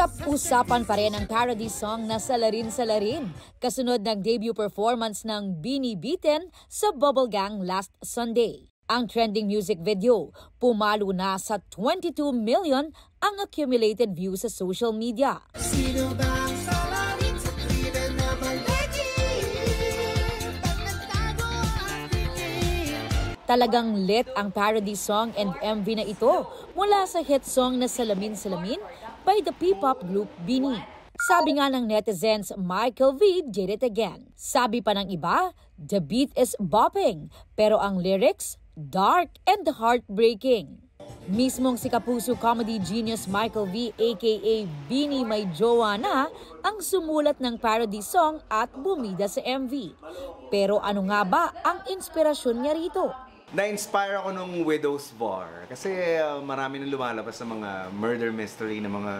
Top usapan pa rin ang parody song na Salarin Salarin, kasunod ng debut performance ng Beanie Beaten sa Bubble Gang last Sunday. Ang trending music video, pumalo na sa 22 million ang accumulated views sa social media. Sino ba ang salarin sa krimen na malaki? Pagkatago ang titig. Talagang lit ang parody song and MV na ito mula sa hit song na Salamin Salamin by the P-pop group Beanie. Sabi nga ng netizens, Michael V did it again. Sabi pa ng iba, the beat is bopping, pero ang lyrics, dark and heartbreaking. Mismong si Kapuso comedy genius Michael V aka Beanie May Jowa Na ang sumulat ng parody song at bumida sa MV. Pero ano nga ba ang inspirasyon niya rito? Na-inspire ako nung Widow's Bar kasi marami nang lumalabas sa mga murder mystery na mga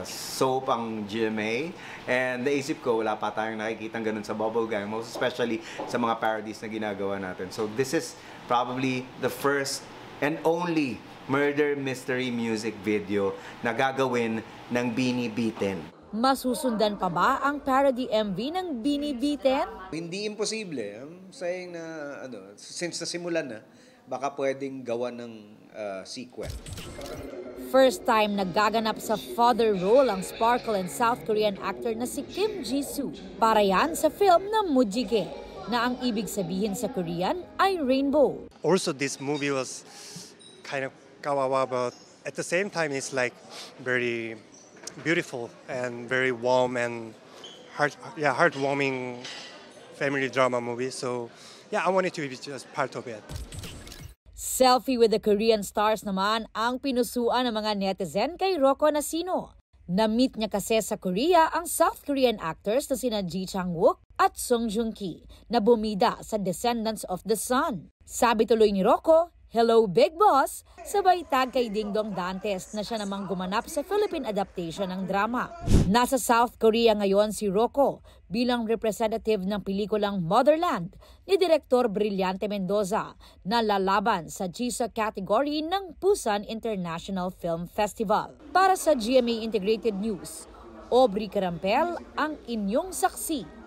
soap ang GMA, and naisip ko wala pa tayong nakikitang ganun sa Bubble Gang, most especially sa mga parodies na ginagawa natin. So this is probably the first and only murder mystery music video na gagawin ng Beanie Beaten. Masusundan pa ba ang parody MV ng Beanie Beaten? Hindi imposible. I'm saying na since nasimulan na, baka pwedeng gawa ng sequel. First time naggaganap sa father role ang sparkle and South Korean actor na si Kim Ji-soo. Para yan sa film na Mujige, na ang ibig sabihin sa Korean ay rainbow. Also, this movie was kind of kawawa, but at the same time, it's like very beautiful and very warm and heartwarming family drama movie. So, yeah, I wanted to be just part of it. Selfie with the Korean stars naman ang pinusuan ng mga netizen kay Rocco Nasino. Na-meet niya kasi sa Korea ang South Korean actors na sina Ji Chang-wook at Song Joong-ki na bumida sa Descendants of the Sun. Sabi tuloy ni Rocco, "Hello Big Boss," sabay tag kay Ding Dong Dantes na siya namang gumanap sa Philippine adaptation ng drama. Nasa South Korea ngayon si Rocco bilang representative ng pelikulang Motherland ni Direktor Brillante Mendoza na lalaban sa GISA category ng Busan International Film Festival. Para sa GMA Integrated News, Aubrey Carampel ang inyong saksi.